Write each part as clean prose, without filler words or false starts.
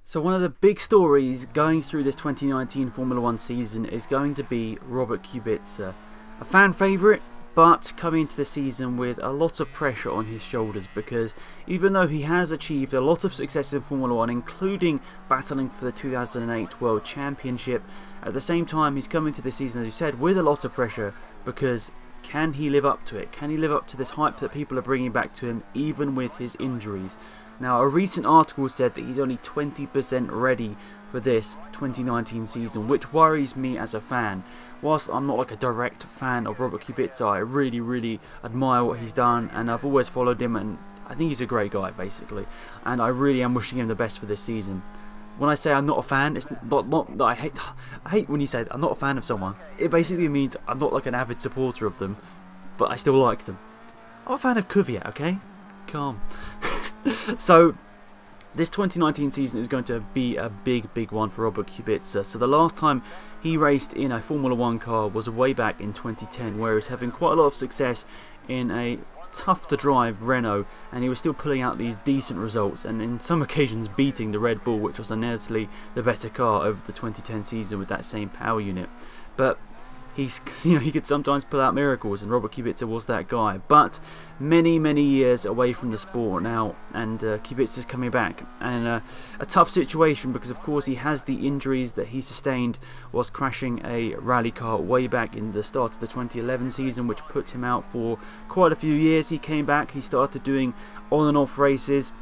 So one of the big stories going through this 2019 Formula 1 season is going to be Robert Kubica. A fan favourite, but coming into the season with a lot of pressure on his shoulders, because even though he has achieved a lot of success in Formula 1, including battling for the 2008 World Championship, at the same time he's coming to the season, as you said, with a lot of pressure, because can he live up to it? Can he live up to this hype that people are bringing back to him, even with his injuries? Now, a recent article said that he's only 20% ready for this 2019 season, which worries me as a fan. Whilst I'm not like a direct fan of Robert Kubica, I really admire what he's done, and I've always followed him, and I think he's a great guy, basically. And I really am wishing him the best for this season. When I say I'm not a fan, it's not that I hate when you say I'm not a fan of someone. It basically means I'm not like an avid supporter of them, but I still like them. I'm a fan of Kubica, okay? Calm. So, this 2019 season is going to be a big one for Robert Kubica. So the last time he raced in a Formula 1 car was way back in 2010, where he was having quite a lot of success in a tough to drive Renault, and he was still pulling out these decent results, and in some occasions beating the Red Bull, which was undoubtedly the better car over the 2010 season with that same power unit. But he could sometimes pull out miracles, and Robert Kubica was that guy. But many years away from the sport now, and Kubica's coming back, and a tough situation, because of course he has the injuries that he sustained whilst crashing a rally car way back in the start of the 2011 season, which put him out for quite a few years. He came back, he started doing on and off races.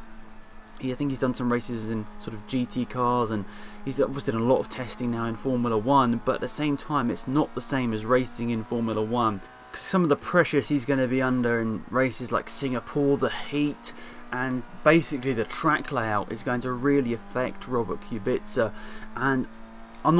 I think he's done some races in sort of GT cars, and he's obviously done a lot of testing now in Formula 1, but at the same time it's not the same as racing in Formula 1. Some of the pressures he's going to be under in races like Singapore, the heat, and basically the track layout is going to really affect Robert Kubica, and I'm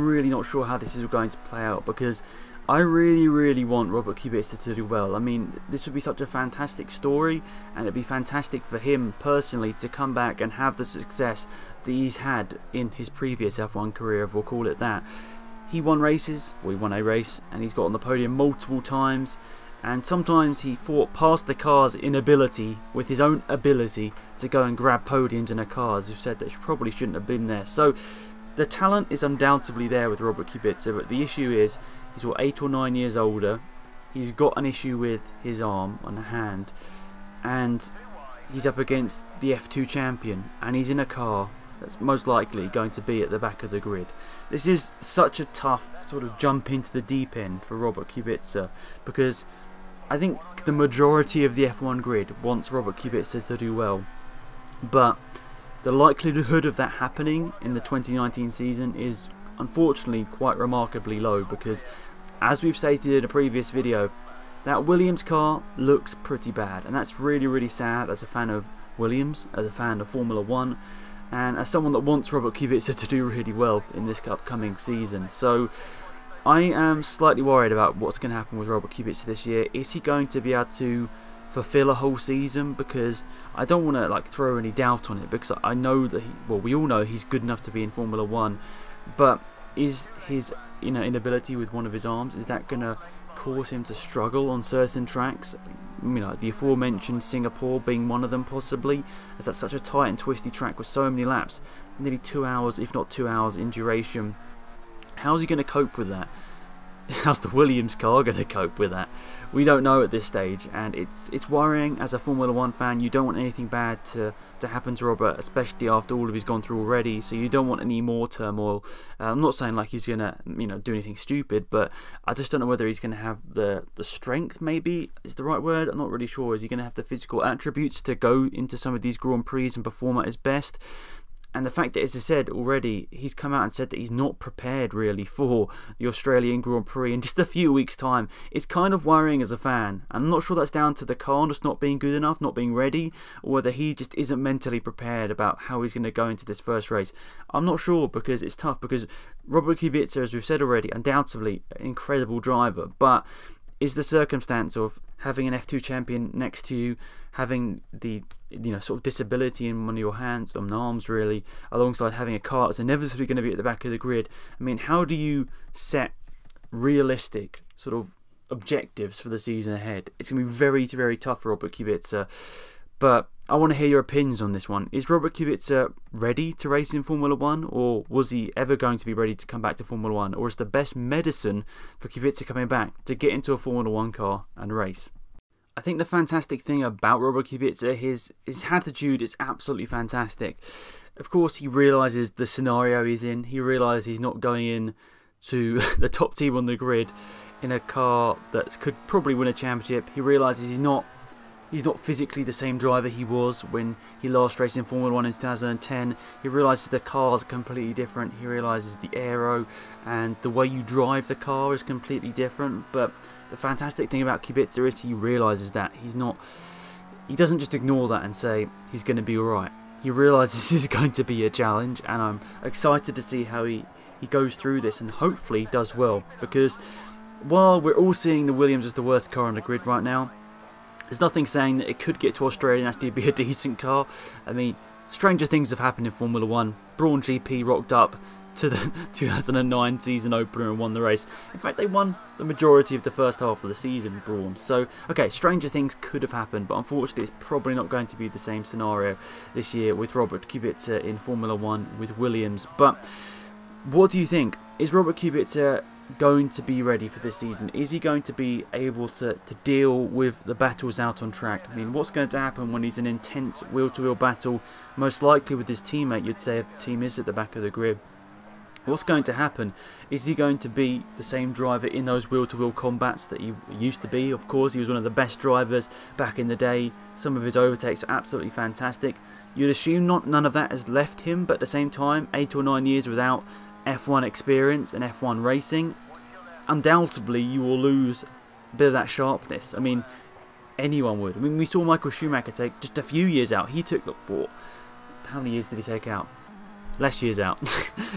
really not sure how this is going to play out, because I really want Robert Kubica to do well. I mean, this would be such a fantastic story, and it'd be fantastic for him personally to come back and have the success that he's had in his previous F1 career, if we'll call it that. He won races, well, he won a race, and he's got on the podium multiple times, and sometimes he fought past the car's inability with his own ability to go and grab podiums in a car, as we've said, that probably shouldn't have been there. So the talent is undoubtedly there with Robert Kubica, but the issue is he's 8 or 9 years older. He's got an issue with his arm on the hand, and he's up against the F2 champion, and he's in a car that's most likely going to be at the back of the grid. This is such a tough sort of jump into the deep end for Robert Kubica, because I think the majority of the F1 grid wants Robert Kubica to do well, but the likelihood of that happening in the 2019 season is unfortunately quite remarkably low, because as we've stated in a previous video, that Williams car looks pretty bad, and that's really sad as a fan of Williams, as a fan of Formula 1, and as someone that wants Robert Kubica to do really well in this upcoming season. So I am slightly worried about what's going to happen with Robert Kubica this year. Is he going to be able to fulfill a whole season? Because I don't want to like throw any doubt on it, because I know that we all know he's good enough to be in Formula 1, but is his inability with one of his arms, is that going to cause him to struggle on certain tracks? The aforementioned Singapore being one of them, possibly, as that's such a tight and twisty track with so many laps, nearly 2 hours, if not 2 hours in duration. How's he going to cope with that? How's the Williams car going to cope with that? We don't know at this stage, and it's worrying as a Formula 1 fan. You don't want anything bad to happen to Robert, especially after all of he's gone through already, so you don't want any more turmoil. I'm not saying like he's going to do anything stupid, but I just don't know whether he's going to have the strength, maybe is the right word. I'm not really sure. Is he going to have the physical attributes to go into some of these Grand Prix and perform at his best? And the fact that, as I said already, he's come out and said that he's not prepared really for the Australian Grand Prix in just a few weeks' time, it's kind of worrying as a fan. I'm not sure that's down to the car just not being good enough, not being ready, or whether he just isn't mentally prepared about how he's going to go into this first race. I'm not sure, because it's tough, because Robert Kubica, as we've said already, undoubtedly an incredible driver, but is the circumstance of having an F2 champion next to you, having the sort of disability in one of your hands, or arms really, alongside having a car that's inevitably going to be at the back of the grid. I mean, how do you set realistic sort of objectives for the season ahead? It's going to be very tough for Robert Kubica, but I want to hear your opinions on this one. Is Robert Kubica ready to race in Formula 1, or was he ever going to be ready to come back to Formula 1? Or is the best medicine for Kubica coming back to get into a Formula 1 car and race? I think the fantastic thing about Robert Kubica, his attitude is absolutely fantastic. Of course, he realises the scenario he's in. He realises he's not going in to the top team on the grid in a car that could probably win a championship. He realises he's not physically the same driver he was when he last raced in Formula 1 in 2010. He realises the cars are completely different. He realises the aero and the way you drive the car is completely different. But the fantastic thing about Kubica is he realises that he doesn't just ignore that and say he's going to be alright. He realises this is going to be a challenge, and I'm excited to see how he goes through this and hopefully does well, because while we're all seeing the Williams as the worst car on the grid right now, there's nothing saying that it could get to Australia and actually be a decent car. I mean, stranger things have happened in Formula 1. Brawn GP rocked up to the 2009 season opener and won the race. In fact, they won the majority of the first half of the season, Brawn. So, okay, stranger things could have happened, but unfortunately it's probably not going to be the same scenario this year with Robert Kubica in Formula 1 with Williams. But what do you think? Is Robert Kubica going to be ready for this season? Is he going to be able to deal with the battles out on track? I mean, what's going to happen when he's in an intense wheel-to-wheel battle, most likely with his teammate, you'd say, if the team is at the back of the grid? What's going to happen? Is he going to be the same driver in those wheel-to-wheel combats that he used to be? Of course, he was one of the best drivers back in the day. Some of his overtakes are absolutely fantastic. You'd assume none of that has left him, but at the same time, 8 or 9 years without F1 experience and F1 racing, undoubtedly you will lose a bit of that sharpness. I mean, anyone would. I mean, we saw Michael Schumacher take just a few years out. He took, what, how many years did he take out? Less years out.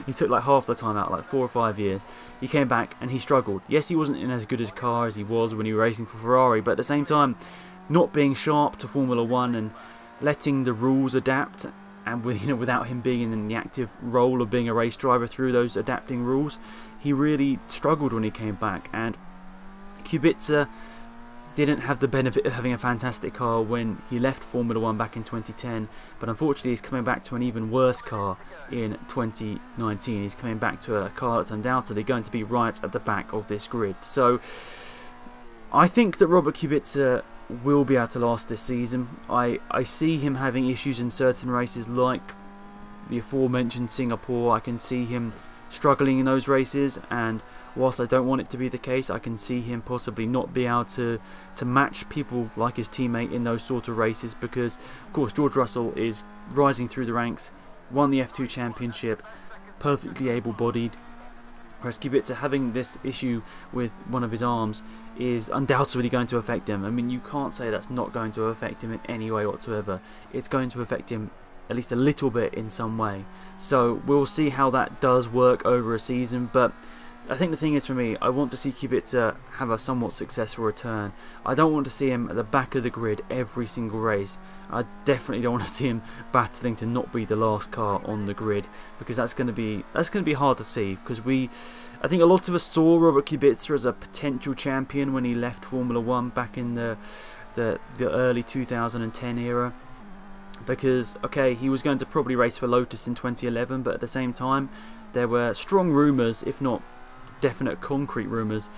He took like half the time out, like 4 or 5 years. He came back and he struggled. Yes, he wasn't in as good a car as he was when he was racing for Ferrari, but at the same time, not being sharp to Formula 1 and letting the rules adapt, and without him being in the active role of being a race driver through those adapting rules, he really struggled when he came back. And Kubica didn't have the benefit of having a fantastic car when he left Formula 1 back in 2010, but unfortunately he's coming back to an even worse car in 2019. He's coming back to a car that's undoubtedly going to be right at the back of this grid. So I think that Robert Kubica will be able to last this season. I see him having issues in certain races like the aforementioned Singapore. I can see him struggling in those races, and whilst I don't want it to be the case, I can see him possibly not be able to match people like his teammate in those sort of races, because of course George Russell is rising through the ranks, won the F2 championship, perfectly able-bodied, whereas Kubica having this issue with one of his arms is undoubtedly going to affect him. I mean, you can't say that's not going to affect him in any way whatsoever. It's going to affect him at least a little bit in some way. So we'll see how that does work over a season, but I think the thing is, for me, I want to see Kubica have a somewhat successful return. I don't want to see him at the back of the grid every single race. I definitely don't want to see him battling to not be the last car on the grid, because that's going to be hard to see. Because I think a lot of us saw Robert Kubica as a potential champion when he left Formula 1 back in the early 2010 era. Because, okay, he was going to probably race for Lotus in 2011, but at the same time, there were strong rumours, if not definite concrete rumours,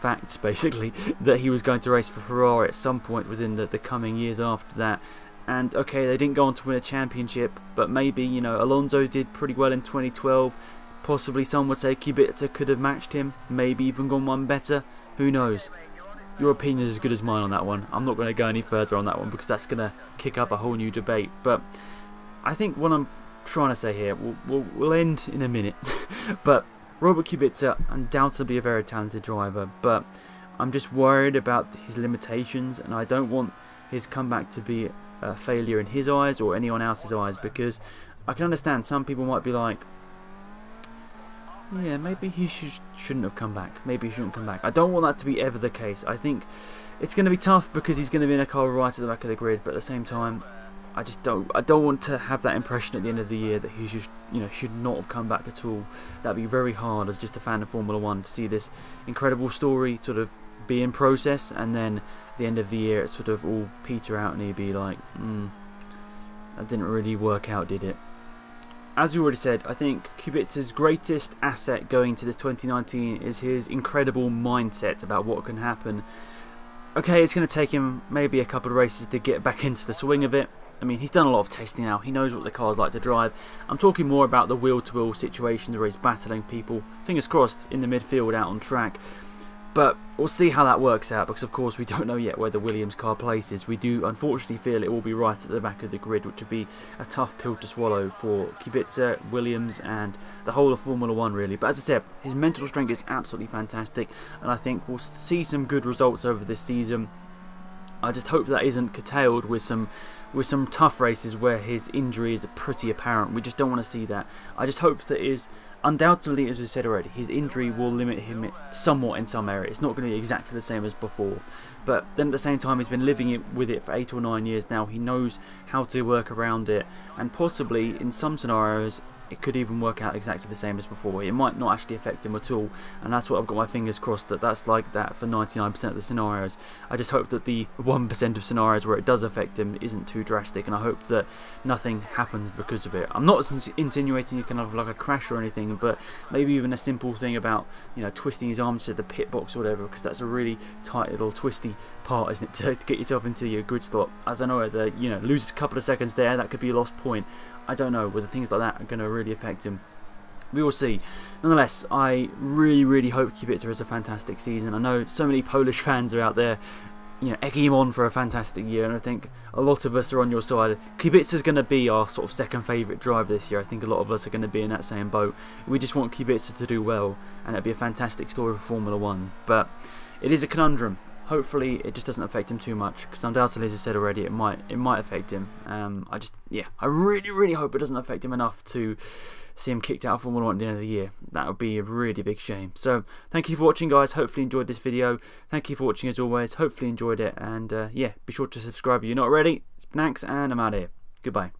facts basically, that he was going to race for Ferrari at some point within the coming years after that. And okay, they didn't go on to win a championship, but maybe, you know, Alonso did pretty well in 2012. Possibly some would say Kubica could have matched him, maybe even gone one better. Who knows? Your opinion is as good as mine on that one. I'm not going to go any further on that one because that's going to kick up a whole new debate. But I think what I'm trying to say here, we'll end in a minute. But Robert Kubica, undoubtedly a very talented driver, but I'm just worried about his limitations, and I don't want his comeback to be a failure in his eyes or anyone else's eyes, because I can understand some people might be like, yeah, maybe he shouldn't have come back. Maybe he shouldn't come back. I don't want that to be ever the case. I think it's going to be tough because he's going to be in a car right at the back of the grid, but at the same time, I don't want to have that impression at the end of the year that he should not have come back at all. That'd be very hard as just a fan of Formula 1 to see this incredible story sort of be in process, and then at the end of the year it sort of all peter out and he'd be like, That didn't really work out, did it? As we already said, I think Kubica's greatest asset going to this 2019 is his incredible mindset about what can happen. Okay, it's going to take him maybe a couple of races to get back into the swing of it. I mean, he's done a lot of testing now. He knows what the cars like to drive. I'm talking more about the wheel-to-wheel situations where he's battling people, fingers crossed, in the midfield out on track. But we'll see how that works out, because of course we don't know yet where the Williams car places. We do unfortunately feel it will be right at the back of the grid, which would be a tough pill to swallow for Kubica, Williams and the whole of Formula 1 really. But as I said, his mental strength is absolutely fantastic, and I think we'll see some good results over this season. I just hope that isn't curtailed with some tough races where his injury is pretty apparent. We just don't want to see that. I just hope that undoubtedly, as we said already, his injury will limit him somewhat in some areas. It's not going to be exactly the same as before. But then at the same time, he's been living with it for 8 or 9 years now. He knows how to work around it, and possibly in some scenarios it could even work out exactly the same as before. It might not actually affect him at all, and that's what I've got my fingers crossed that that's like that for 99% of the scenarios. I just hope that the 1% of scenarios where it does affect him isn't too drastic, and I hope that nothing happens because of it. I'm not insinuating he's kind of like a crash or anything, but maybe even a simple thing about, you know, twisting his arms to the pit box or whatever, because that's a really tight little twisty part, isn't it, to get yourself into your grid slot. I don't know whether, you know, loses a couple of seconds there, that could be a lost point. I don't know whether things like that are going to really affect him. We will see. Nonetheless, I really hope Kubica has a fantastic season. I know so many Polish fans are out there, you know, egging him on for a fantastic year, and I think a lot of us are on your side. Kubica is going to be our sort of second favourite driver this year. I think a lot of us are going to be in that same boat. We just want Kubica to do well, and it'd be a fantastic story for Formula 1. But it is a conundrum. Hopefully it just doesn't affect him too much, because undoubtedly, as I said already, it might affect him. I really hope it doesn't affect him enough to see him kicked out of Formula 1 at the end of the year. That would be a really big shame. So thank you for watching, guys. Hopefully you enjoyed this video. Thank you for watching as always. Hopefully you enjoyed it, and yeah, be sure to subscribe if you're not already. Thanks, and I'm out of here. Goodbye.